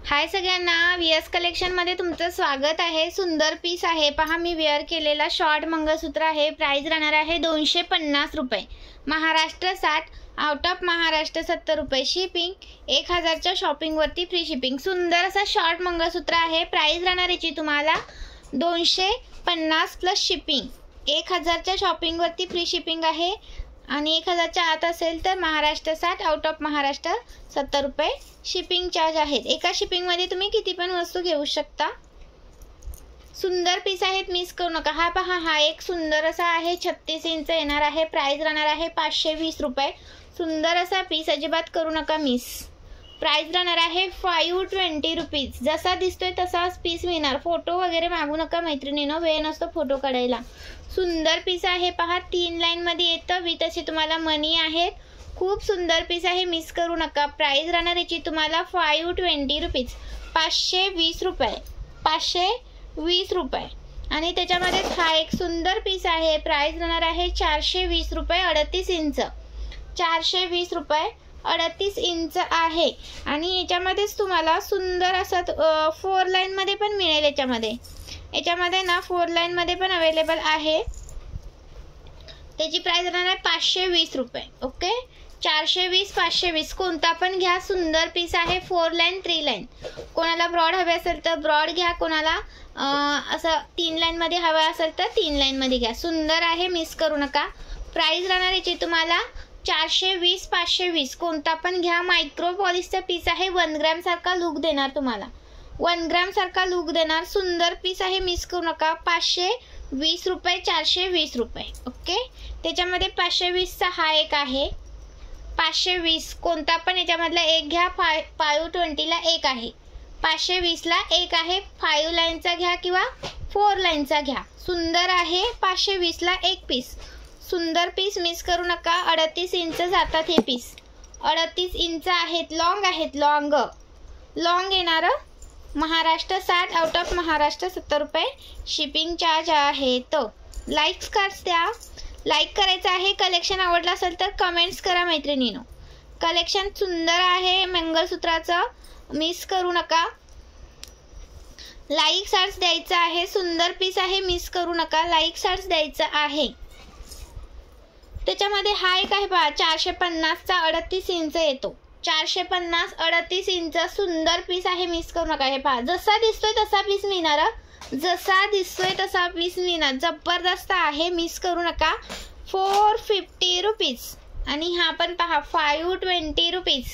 हाय सगळ्यांना, व्हीएस कलेक्शनमध्ये तुमचं स्वागत आहे। सुंदर पीस आहे पहा, मी वेअर केलेला शॉर्ट मंगळसूत्र आहे। प्राइस राहणार आहे 250 रुपये। महाराष्ट्र 60, आउट ऑफ महाराष्ट्र 70 रुपये। शिपिंग 1000च्या शॉपिंगवरती फ्री शिपिंग। सुंदर असा शॉर्ट मंगळसूत्र आहे। प्राइस राहणार याची तुम्हाला 250 प्लस शिपिंग। 1000च्या शॉपिंगवरती फ्री शिपिंग आहे आणि 1000च्या आत असेल तर महाराष्ट्र 60, आउट ऑफ महाराष्ट्र 70 रुपये शिपिंग चार्ज आहेत। एका शिपिंग मध्ये तुम्ही किती पण वस्तू घेऊ शकता। सुंदर पीस आहेत, मिस करू नका। हा पहा, हा एक सुंदर असा आहे, 36 इंच येणार आहे। प्राइस राहणार आहे 520 रुपये। सुंदर असा पीस, अजिबात करू नका मिस। प्राइस राहणार आहे 520 रुपीज। जसा दिसतोय तसाच पीस मिळणार। फोटो वगैरे मागू नका मैत्रिणींनो, वेळ नसतो फोटो काढायला। सुंदर पीस आहे पहा, 3 लाईन मध्ये येतं विथ असे तुम्हाला मनी आहेत। खूप सुंदर पीस आहे, मिस करू नका। प्राइस राहणार याची तुम्हाला 520 रुपीज, 520 रुपये, 520 रुपये। आणि त्याच्यामध्ये हा एक सुंदर पीस आहे। प्राइस राहणार आहे 420 रुपये, 38 इंच, 420 रुपये, 38 इंच आहे। आणि याच्यामध्येच तुम्हाला सुंदर असा 4 लाईन मध्ये पण मिळेल। याच्यामध्ये ना 4 लाईन मध्ये पण अवेलेबल आहे। त्याची प्राइस राहणार आहे 520 रुपये। ओके, 420, 520 कोणता पण घ्या। सुंदर पीस आहे, 4 लाईन 3 लाईन। कोणाला ब्रॉड हवे असेल तर ब्रॉड घ्या, कोणाला असं 3 लाईन मध्ये हवा असेल तर 3 लाईन मध्ये घ्या। सुंदर आहे, मिस करू नका। प्राइस राहणार याची तुम्हाला 420, 520 कोणता पण घ्या। मायक्रो पॉलिशचा पीस आहे, 1 ग्रॅम सारखा लुक देणार तुम्हाला, 1 ग्रॅम सारखा लुक देणार। सुंदर पीस आहे, मिस करू नका। 520 रुपये, 420 रुपये। ओके, त्याच्यामध्ये 520 चा हा एक आहे, 520 कोणता पण याच्यामधला एक घ्या। 520 ला एक आहे, 520 ला एक आहे। 5 लाईनचा घ्या किंवा 4 लाईनचा घ्या। सुंदर आहे, 520 ला एक पीस। सुंदर पीस, मिस करू नका। 38 इंच जातात हे पीस, 38 इंच आहेत, लॉंग आहेत, लॉंग येणार। महाराष्ट्र 60, आउट ऑफ महाराष्ट्र 70 रुपये शिपिंग चार्ज आहे। तो लाईक्स कार्ड्स द्या, लाईक करायचं आहे। कलेक्शन आवडलं असेल तर कमेंट्स करा मैत्रिणींनो। कलेक्शन सुंदर आहे मंगळसूत्राचं, मिस करू नका। लाईक कार्ड्स द्यायचं आहे। सुंदर पीस आहे, मिस करू नका। लाईक कार्ड्स द्यायचं आहे। त्याच्यामध्ये हा एक आहे पहा, 450 चा 38 इंच येतो। 450, 38 इंच सुंदर पीस आहे, मिस करू नका। हे पहा, जसा दिसतोय तसा पीस मिळणार, जसा दिसतोय तसा पीस मिळणार। जबरदस्त आहे, मिस करू नका। 450 रुपीज। आणि हा पण पहा 520 रुपीज,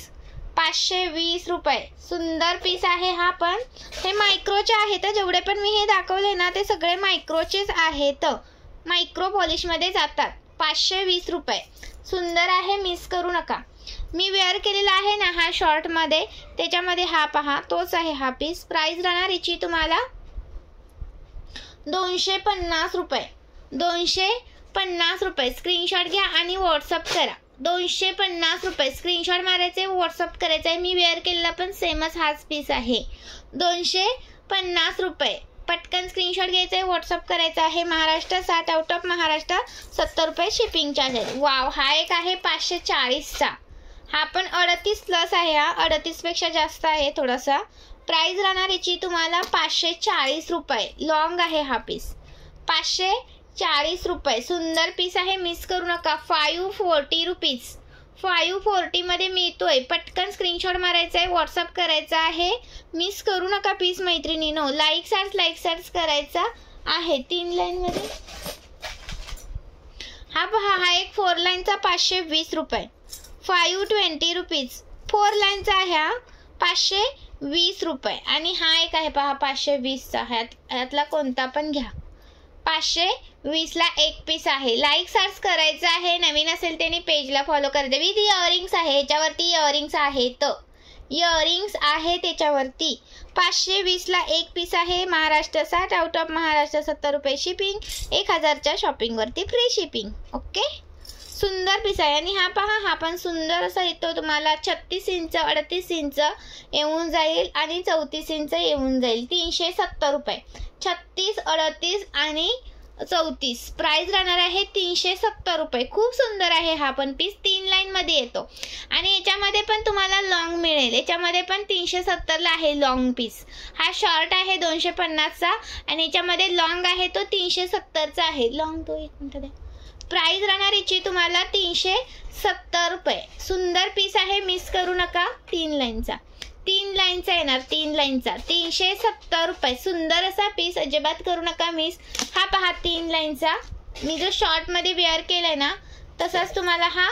520 रुपये। सुंदर पीस आहे हा पण। हे मायक्रोचे आहेत, जेवढे पण मी हे दाखवले ना ते सगळे मायक्रोचेच आहेत, मायक्रो पॉलिश मध्ये जातात। 520 रुपये। सुंदर आहे, मिस करू नका। मी वेअर केलेला आहे ना हा शॉर्ट मध्ये, त्याच्यामध्ये हा पहा तोच आहे हा पीस। प्राइस राहणार याची तुम्हाला 250 रुपये, 250 रुपये। स्क्रीनशॉट घ्या आणि व्हॉट्सअप करा। 250 रुपये स्क्रीनशॉट मारायचे, व्हॉट्सअप करायचं आहे। मी वेअर केलेला पण सेमच हाच पीस आहे, 250 रुपये। पटकन स्क्रीनशॉट घ्यायचा आहे, व्हॉट्सअप करायचा आहे। महाराष्ट्र 60, आउट ऑफ महाराष्ट्र 70 रुपये शिपिंग चार्ज आहे। वाव, हा एक आहे 540 चा, हा पण 38 प्लस आहे। हा 38 पेक्षा जास्त आहे थोडासा। प्राइस राहणार याची तुम्हाला 540 रुपये। लॉंग आहे हा पीस, 540 रुपये। सुंदर पीस आहे, मिस करू नका। 540 रुपीज, 540 मध्ये मिळतोय। पटकन स्क्रीनशॉट मारायचा आहे, व्हॉट्सअप करायचा आहे। मिस करू नका पीस मैत्रिणींनो। लाईक सर्च करायचा आहे। 3 लाईन मध्ये हा पहा, हा एक 4 लाईनचा 520 रुपये, 520 रुपीज। 4 लाईनचा आहे हा, 520 रुपये। आणि हा एक आहे पहा 520 चा, ह्यातला कोणता पण घ्या। 520 ला एक पीस आहे। लाईक सर्च करायचं आहे। नवीन असेल त्याने पेजला फॉलो करते। विथ इयरिंग्स आहे, ह्याच्यावरती इयरिंग्स आहेत, इयरिंग्स आहे त्याच्यावरती। 520 ला एक पीस आहे। महाराष्ट्र 60, आउट ऑफ महाराष्ट्र 70 रुपये शिपिंग। 1000च्या शॉपिंग वरती फ्री शिपिंग। ओके, सुंदर पीस आहे। आणि हा पहा, हा पण सुंदर असा येतो तुम्हाला। 36 इंच, 38 इंच येऊन जाईल आणि 34 इंच येऊन जाईल। 370 रुपये, 36, 38 आणि 34. प्राइस राहणार आहे 370 रुपये. खूप सुंदर आहे हा पण पीस. 3 लाईन मध्ये येतो आणि याच्यामध्ये पण तुम्हाला लॉंग मिळेल. याच्यामध्ये पण 370 ला आहे लॉंग पीस. हा शॉर्ट आहे 250 चा आणि याच्यामध्ये लॉंग आहे तो 370 चा आहे. लॉंग तो 1 मिनिट द्या. प्राइस राहणार याची तुम्हाला 370 रुपये. सुंदर पीस आहे, मिस करू नका. 3 लाईनचा येणार. 3 लाईनचा 370 रुपये. सुंदर असा पीस, अजिबात करू नका मिस. हा पहा 3 लाईनचा. मी जो शॉर्ट मध्ये वेअर केलाय ना तसाच तुम्हाला हा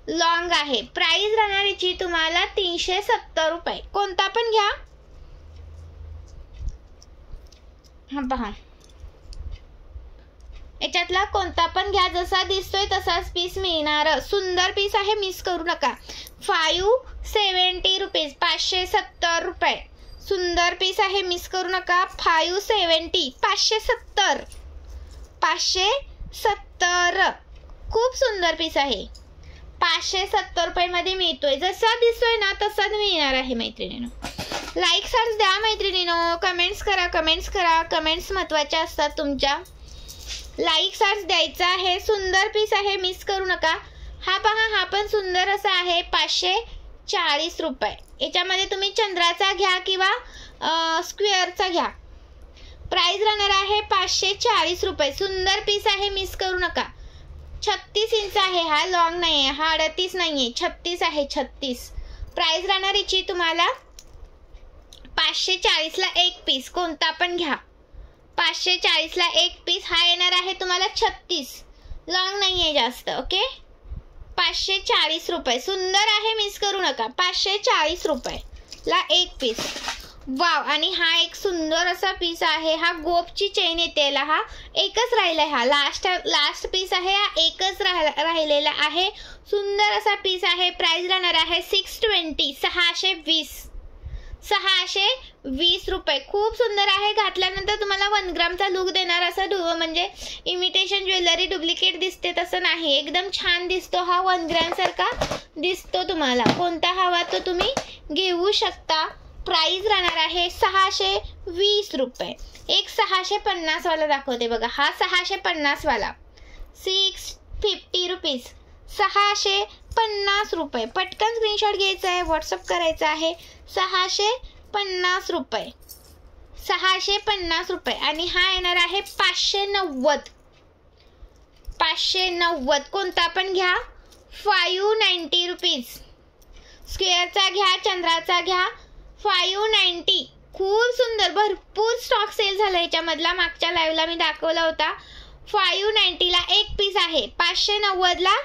लॉंग आहे. प्राइस राहणार याची तुम्हाला 370 रुपये. कोणता पण घ्या. हा पहा, याच्यातला कोणता पण घ्या, जसा दिसतोय तसाच पीस मिळणार. सुंदर पीस आहे, मिस करू नका. 570 रुपीज. 570 रुपये. सुंदर पीस आहे, मिस करू नका. 570. 570. 570. खूप सुंदर पीस आहे. 570 रुपये मध्ये मिळतोय. जसा दिसतोय ना तसाच मिळणार आहे मैत्रिणींनो. लाईक्स द्या मैत्रिणींनो. कमेंट्स करा. कमेंट्स महत्वाच्या असतात तुमच्या. लाईक्स द्यायचा आहे. सुंदर पीस आहे, मिस करू नका. हा पहा, हा पण सुंदर असा आहे. 540 रुपये. याच्यामध्ये तुम्ही चंद्राचा घ्या किंवा स्क्वेअरचा घ्या. प्राइस राहणार आहे 540 रुपये. सुंदर पीस आहे, मिस करू नका. 36 इंच आहे हा, लॉंग नाही आहे. हा 38 नाहीये, 36 आहे. 36. प्राइस राहणार याची तुम्हाला 540 ला एक पीस. कोणता पण घ्या. 540 ला एक पीस. हा येणार आहे तुम्हाला 36. लॉंग नाहीये जास्त. ओके. 540 रुपये. सुंदर आहे, मिस करू नका. 540 रुपये ला एक पीस. वाव. आणि हा एक सुंदर असा पीस आहे. हा गोपची चेन येते. हा एकच राहिला आहे. हा लास्ट पीस आहे. हा एकच राहिलेला आहे. सुंदर असा पीस आहे. प्राइस राहणार आहे 620. 620 रुपये. खूप सुंदर आहे. घातल्यानंतर तुम्हाला 1 ग्रामचा लुक देणार असं म्हणजे इमिटेशन ज्वेलरी डुप्लिकेट दिसते तसं नाही. एकदम छान दिसतो हा. 1 ग्रॅम सारखा दिसतो. तुम्हाला कोणता हवा तो तुम्ही घेऊ शकता. प्राइस राहणार आहे 620 रुपये. एक 650 वाला दाखवते बघा. हा 650 वाला. 650 रुपीज. 650 रुपये. पटकन स्क्रीनशॉट घ्यायचा आहे, व्हॉट्सअप करायचा आहे. 650 रुपये. 650 रुपये. आणि हा येणार आहे 590. 590. कोणता पण घ्या. 590 रुपीज. स्क्वेअरचा घ्या, चंद्राचा घ्या. 590. खूप सुंदर. भरपूर स्टॉक सेल झाला याच्यामधला. मागच्या लाईव्हला मी दाखवला होता. 590 ला एक पीस आहे. 590 ला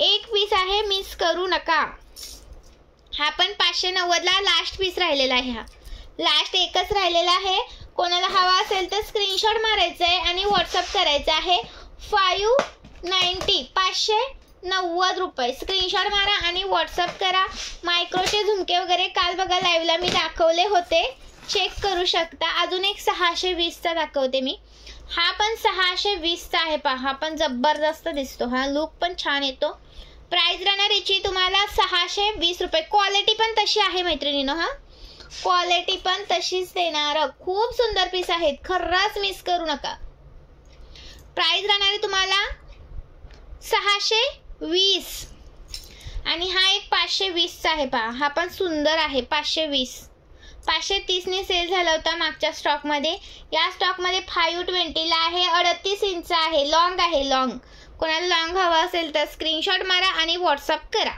एक पीस आहे, मिस करू नका. हा पण 590 ला लास्ट पीस राहिलेला आहे. हा लास्ट एकच राहिलेला आहे. कोणाला हवा असेल तर स्क्रीनशॉट मारायचा आहे आणि व्हॉट्सअप करायचा आहे. 590. 590 रुपये. स्क्रीनशॉट मारा आणि व्हॉट्सअप करा. मायक्रोचे झुमके वगैरे काल बघा लाईव्हला मी दाखवले होते, चेक करू शकता. अजून एक 620 चा दाखवते मी. हा पण 620 चा आहे. पहा, हा पण जबरदस्त दिसतो. हा लुक पण छान येतो. प्राइस राहणार याची तुम्हाला 620 रुपये. क्वालिटी पण तशी आहे मैत्रिणींनो. हा क्वालिटी पण तशीच देणार. खूप सुंदर पीस आहेत, खरंच मिस करू नका. प्राइस राहणार आहे तुम्हाला 620. आणि हा एक 520 चा आहे. पहा, हा पण सुंदर आहे. 520. 530 ने सेल झाला होता मागच्या स्टॉक मध्ये. या स्टॉक मध्ये 520 ला आहे. 38 इंच आहे. लॉंग आहे. लॉंग. कोणाला लॉंग हवा असेल तर स्क्रीनशॉट मारा आणि व्हॉट्सअप करा.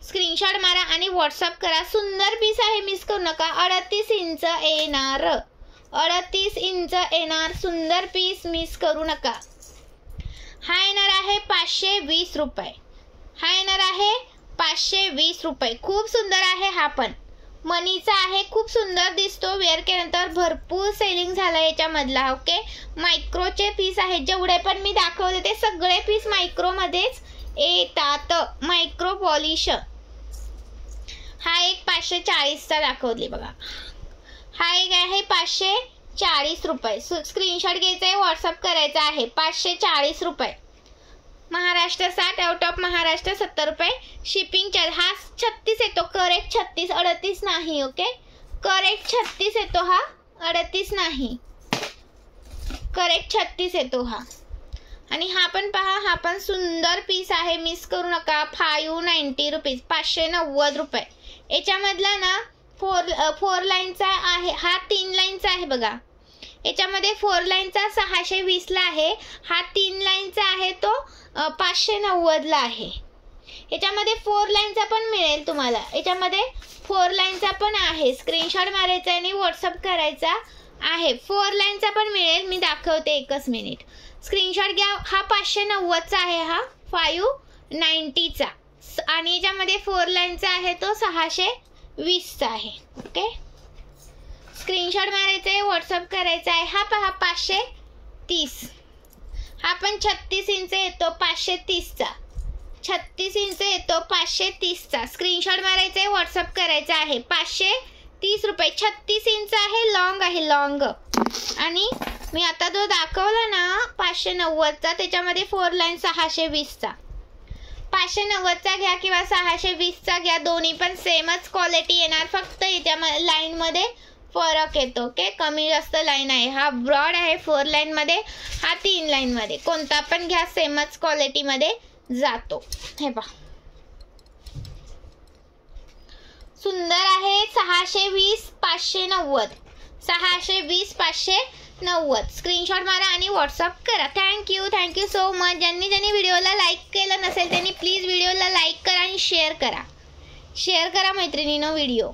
स्क्रीनशॉट मारा आणि व्हॉट्सअप करा. सुंदर पीस आहे, मिस करू नका. 38 इंच येणार. 38 इंच येणार. सुंदर पीस, मिस करू नका. हा येणार आहे 520 रुपये. हा येणार आहे 520 रुपये. खूप सुंदर आहे. हा पण मनीचा आहे. खूप सुंदर दिसतो. वेअर केल्यानंतर भरपूर सेलिंग झाला याच्यामधला. ओके. मायक्रोचे पीस आहेत. जेवढे पण मी दाखवले ते सगळे पीस मायक्रो मध्येच येतात. Micro polish. हा एक 540 चा दाखवले बघा. हा एक आहे 540 रुपये. स्क्रीनशॉट घ्यायचा आहे, व्हॉट्सअप करायचा आहे. 540 रुपये. महाराष्ट्र 60, आउट ऑफ महाराष्ट्र 70 रुपये शिपिंग चार्ज. हा 36 येतो. करेक्ट 36. 38 नाही. ओके. करेक्ट 36 येतो. हा 38 नाही. करेक्ट 36 येतो हा. आणि हा पण पहा, हा पण सुंदर पीस आहे, मिस करू नका. 590 रुपीज, 590 रुपये. याच्यामधला ना 4 लाईनचा आहे, हा 3 लाईनचा आहे बघा. याच्यामध्ये 4 लाईनचा 620 ला आहे, हा 3 लाईनचा आहे तो 590 ला आहे. याच्यामध्ये 4 लाईनचा पण मिळेल तुम्हाला, याच्यामध्ये 4 लाईनचा पण आहे. स्क्रीनशॉट मारायचा आणि व्हॉट्सअप करायचा आहे. 4 लाईनचा पण मिळेल, मी दाखवते एकच मिनिट. स्क्रीनशॉट घ्या. हा 590चा आहे, हा 590चा. आणि याच्यामध्ये 4 लाईनचा आहे तो 620चा आहे. ओके, स्क्रीनशॉट मारायचा आहे, व्हॉट्सअप करायचा आहे. हा पहा 530, हा पण 36 इंच येतो 530चा. 36 इंच येतो 530चा. स्क्रीनशॉट मारायचा आहे, व्हॉट्सअप करायचा आहे. 530 रुपये. 36 इंच आहे, लॉंग आहे, लॉंग. आणि मी आता जो दाखवला ना 590चा, त्याच्यामध्ये 4 लाईन 620चा. 590चा घ्या किंवा 620चा घ्या, दोन्ही पण सेमच क्वालिटी येणार, फक्त याच्या लाईनमध्ये फरक येतो. ओके, कमी जास्त लाईन आहे. हा ब्रॉड आहे 4 लाईनमध्ये, हा 3 लाईनमध्ये. कोणता पण घ्या, सेमच क्वालिटीमध्ये जातो. हे पहा, सुंदर आहे. 620 590, 620 590. स्क्रीनशॉट मारा आणि व्हॉट्सअप करा. Thank you so much. ज्यांनी व्हिडिओला लाईक केलं नसेल त्यांनी प्लीज व्हिडिओला लाईक करा आणि शेअर करा मैत्रिणींनो व्हिडिओ.